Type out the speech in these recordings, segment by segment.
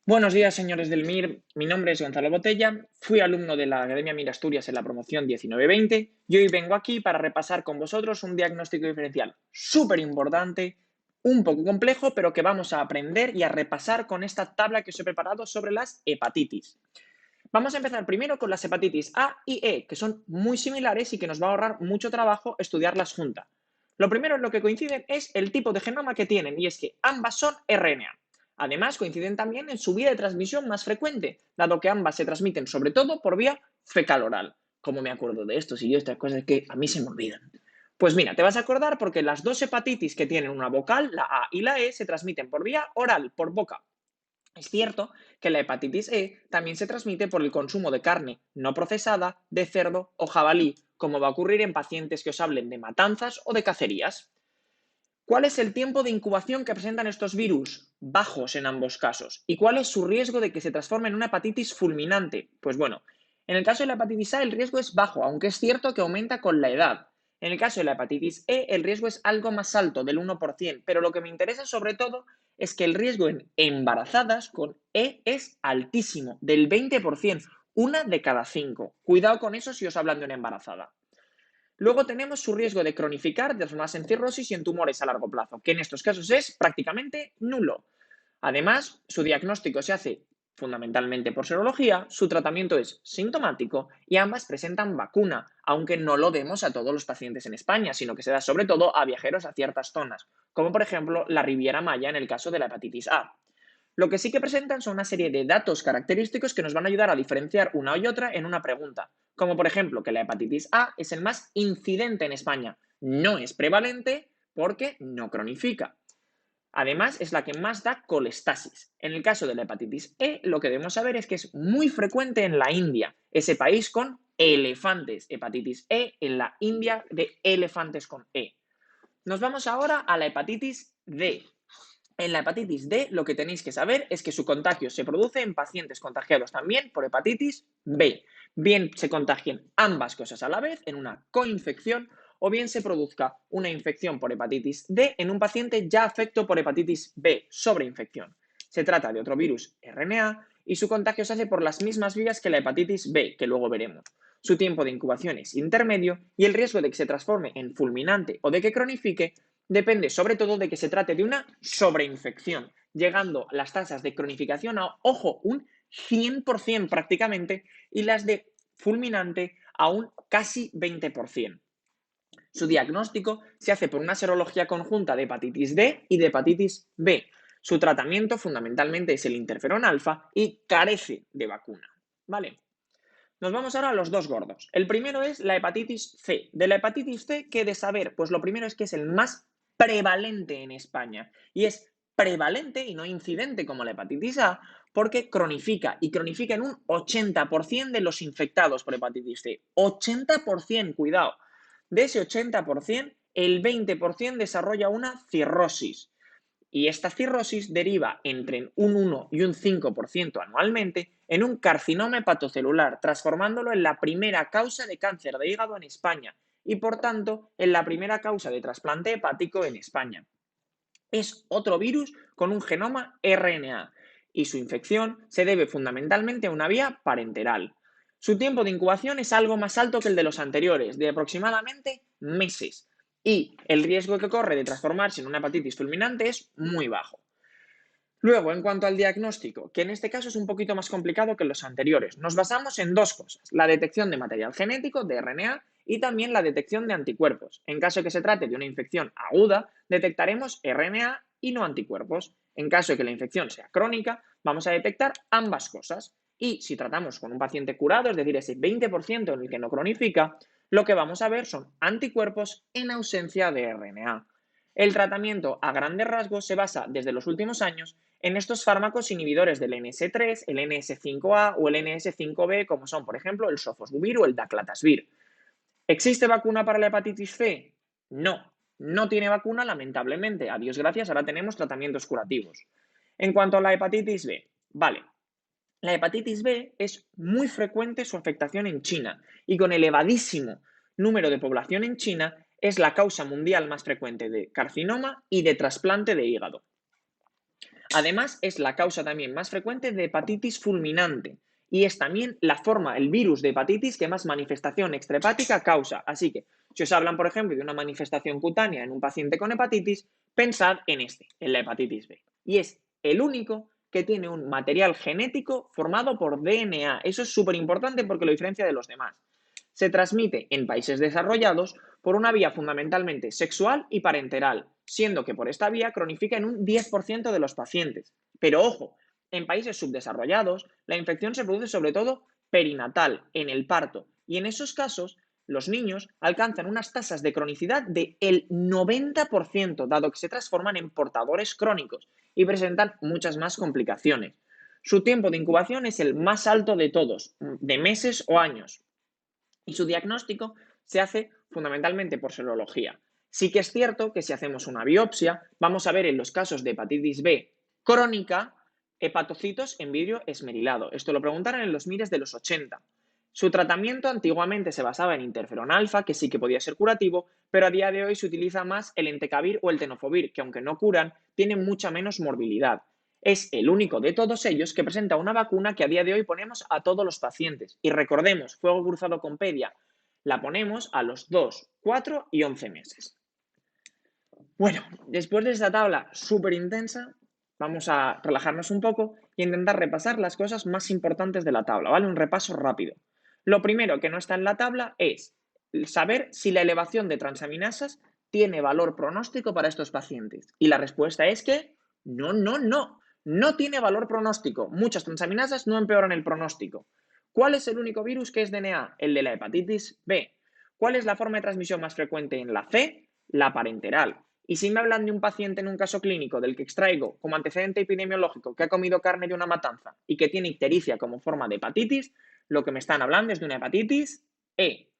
Buenos días, señores del MIR. Mi nombre es Gonzalo Botella. Fui alumno de la Academia MIR Asturias en la promoción 19-20 y hoy vengo aquí para repasar con vosotros un diagnóstico diferencial súper importante, un poco complejo, pero que vamos a aprender y a repasar con esta tabla que os he preparado sobre las hepatitis. Vamos a empezar primero con las hepatitis A y E, que son muy similares y que nos va a ahorrar mucho trabajo estudiarlas juntas. Lo primero en lo que coinciden es el tipo de genoma que tienen, y es que ambas son RNA. Además, coinciden también en su vía de transmisión más frecuente, dado que ambas se transmiten sobre todo por vía fecal-oral. ¿Cómo me acuerdo de esto? Si yo estas cosas que a mí se me olvidan. Pues mira, te vas a acordar porque las dos hepatitis que tienen una vocal, la A y la E, se transmiten por vía oral, por boca. Es cierto que la hepatitis E también se transmite por el consumo de carne no procesada, de cerdo o jabalí, como va a ocurrir en pacientes que os hablen de matanzas o de cacerías. ¿Cuál es el tiempo de incubación que presentan estos virus? Bajos en ambos casos. ¿Y cuál es su riesgo de que se transforme en una hepatitis fulminante? Pues bueno, en el caso de la hepatitis A el riesgo es bajo, aunque es cierto que aumenta con la edad. En el caso de la hepatitis E el riesgo es algo más alto, del 1%, pero lo que me interesa sobre todo es que el riesgo en embarazadas con E es altísimo, del 20%, una de cada 5. Cuidado con eso si os hablan de una embarazada. Luego tenemos su riesgo de cronificar, de transformarse en cirrosis y en tumores a largo plazo, que en estos casos es prácticamente nulo. Además, su diagnóstico se hace fundamentalmente por serología, su tratamiento es sintomático y ambas presentan vacuna, aunque no lo demos a todos los pacientes en España, sino que se da sobre todo a viajeros a ciertas zonas, como por ejemplo la Riviera Maya en el caso de la hepatitis A. Lo que sí que presentan son una serie de datos característicos que nos van a ayudar a diferenciar una y otra en una pregunta, como por ejemplo que la hepatitis A es el más incidente en España, no es prevalente porque no cronifica. Además, es la que más da colestasis. En el caso de la hepatitis E, lo que debemos saber es que es muy frecuente en la India, ese país con elefantes. Hepatitis E en la India de elefantes con E. Nos vamos ahora a la hepatitis D. En la hepatitis D, lo que tenéis que saber es que su contagio se produce en pacientes contagiados también por hepatitis B. Bien se contagien ambas cosas a la vez en una coinfección o bien se produzca una infección por hepatitis D en un paciente ya afecto por hepatitis B, sobreinfección. Se trata de otro virus RNA y su contagio se hace por las mismas vías que la hepatitis B, que luego veremos. Su tiempo de incubación es intermedio y el riesgo de que se transforme en fulminante o de que cronifique depende sobre todo de que se trate de una sobreinfección, llegando las tasas de cronificación a, ojo, un 100% prácticamente y las de fulminante a un casi 20%. Su diagnóstico se hace por una serología conjunta de hepatitis D y de hepatitis B. Su tratamiento fundamentalmente es el interferón alfa y carece de vacuna. ¿Vale? Nos vamos ahora a los dos gordos. El primero es la hepatitis C. De la hepatitis C, ¿qué de saber? Pues lo primero es que es el más prevalente en España. Y es prevalente y no incidente como la hepatitis A porque cronifica y cronifica en un 80% de los infectados por hepatitis C. 80%, cuidado. De ese 80%, el 20% desarrolla una cirrosis. Y esta cirrosis deriva entre un 1 y un 5% anualmente en un carcinoma hepatocelular, transformándolo en la primera causa de cáncer de hígado en España y, por tanto, en la primera causa de trasplante hepático en España. Es otro virus con un genoma RNA y su infección se debe fundamentalmente a una vía parenteral. Su tiempo de incubación es algo más alto que el de los anteriores, de aproximadamente meses, y el riesgo que corre de transformarse en una hepatitis fulminante es muy bajo. Luego, en cuanto al diagnóstico, que en este caso es un poquito más complicado que los anteriores, nos basamos en dos cosas: la detección de material genético, de RNA, y también la detección de anticuerpos. En caso de que se trate de una infección aguda, detectaremos RNA y no anticuerpos. En caso de que la infección sea crónica, vamos a detectar ambas cosas. Y si tratamos con un paciente curado, es decir, ese 20% en el que no cronifica, lo que vamos a ver son anticuerpos en ausencia de RNA. El tratamiento a grandes rasgos se basa desde los últimos años en estos fármacos inhibidores del NS3, el NS5A o el NS5B, como son, por ejemplo, el sofosbuvir o el daclatasvir. ¿Existe vacuna para la hepatitis C? No, no tiene vacuna, lamentablemente. A Dios gracias, ahora tenemos tratamientos curativos. En cuanto a la hepatitis B, vale, la hepatitis B es muy frecuente su afectación en China y con elevadísimo número de población en China es la causa mundial más frecuente de carcinoma y de trasplante de hígado. Además, es la causa también más frecuente de hepatitis fulminante y es también la forma, el virus de hepatitis que más manifestación extrahepática causa. Así que, si os hablan, por ejemplo, de una manifestación cutánea en un paciente con hepatitis, pensad en la hepatitis B. Y es el único que tiene un material genético formado por DNA. Eso es súper importante porque lo diferencia de los demás. Se transmite en países desarrollados por una vía fundamentalmente sexual y parenteral, siendo que por esta vía cronifica en un 10% de los pacientes. Pero ojo, en países subdesarrollados, la infección se produce sobre todo perinatal, en el parto, y en esos casos los niños alcanzan unas tasas de cronicidad del 90%, dado que se transforman en portadores crónicos y presentan muchas más complicaciones. Su tiempo de incubación es el más alto de todos, de meses o años, y su diagnóstico se hace fundamentalmente por serología. Sí que es cierto que si hacemos una biopsia, vamos a ver en los casos de hepatitis B crónica hepatocitos en vidrio esmerilado. Esto lo preguntaron en los MIRES de los 80. Su tratamiento antiguamente se basaba en interferón alfa, que sí que podía ser curativo, pero a día de hoy se utiliza más el entecavir o el tenofovir, que aunque no curan, tienen mucha menos morbilidad. Es el único de todos ellos que presenta una vacuna que a día de hoy ponemos a todos los pacientes. Y recordemos, fuego cruzado con pedia, la ponemos a los 2, 4 y 11 meses. Bueno, después de esta tabla súper intensa, vamos a relajarnos un poco y intentar repasar las cosas más importantes de la tabla, ¿vale? Un repaso rápido. Lo primero que no está en la tabla es saber si la elevación de transaminasas tiene valor pronóstico para estos pacientes. Y la respuesta es que no, no, no. No tiene valor pronóstico. Muchas transaminasas no empeoran el pronóstico. ¿Cuál es el único virus que es DNA? El de la hepatitis B. ¿Cuál es la forma de transmisión más frecuente en la C? La parenteral. Y si me hablan de un paciente en un caso clínico del que extraigo como antecedente epidemiológico que ha comido carne de una matanza y que tiene ictericia como forma de hepatitis, lo que me están hablando es de una hepatitis E.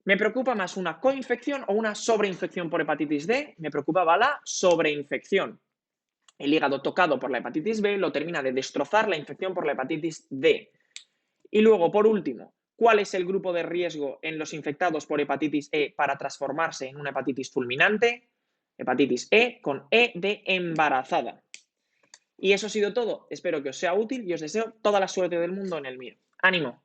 ¿Me preocupa más una coinfección o una sobreinfección por hepatitis D? Me preocupaba la sobreinfección. El hígado tocado por la hepatitis B lo termina de destrozar la infección por la hepatitis D. Y luego, por último, ¿cuál es el grupo de riesgo en los infectados por hepatitis E para transformarse en una hepatitis fulminante? Hepatitis E con E de embarazada. Y eso ha sido todo. Espero que os sea útil y os deseo toda la suerte del mundo en el mío. ¡Ánimo!